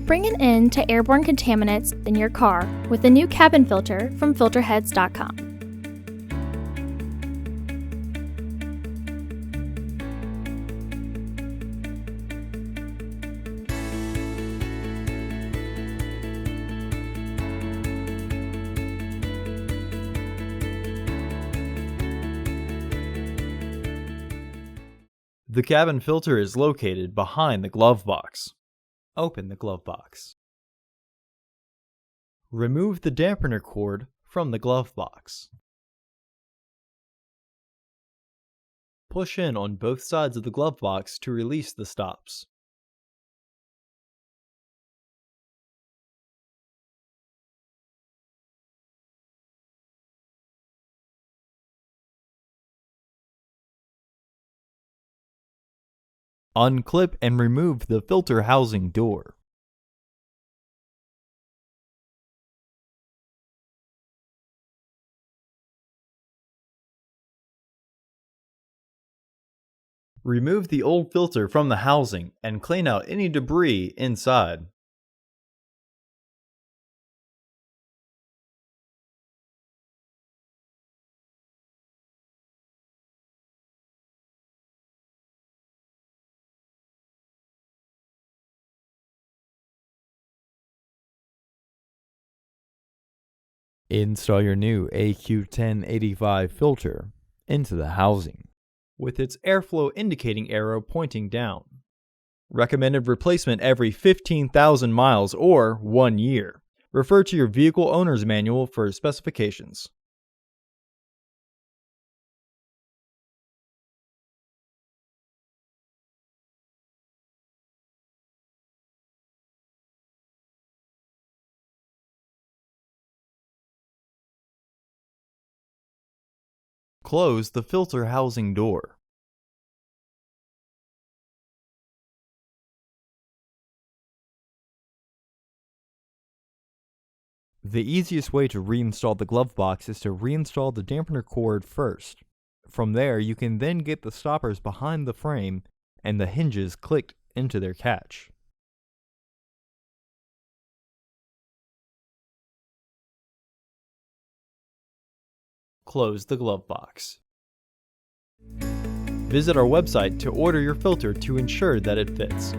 Bring an end to airborne contaminants in your car with the new cabin filter from Filterheads.com. The cabin filter is located behind the glove box. Open the glove box. Remove the dampener cord from the glove box. Push in on both sides of the glove box to release the stops. Unclip and remove the filter housing door. Remove the old filter from the housing and clean out any debris inside. Install your new AQ1085 filter into the housing, with its airflow indicating arrow pointing down. Recommended replacement every 15,000 miles or 1 year. Refer to your vehicle owner's manual for specifications. Close the filter housing door. The easiest way to reinstall the glove box is to reinstall the dampener cord first. From there, you can then get the stoppers behind the frame and the hinges clicked into their catch. Close the glove box. Visit our website to order your filter to ensure that it fits.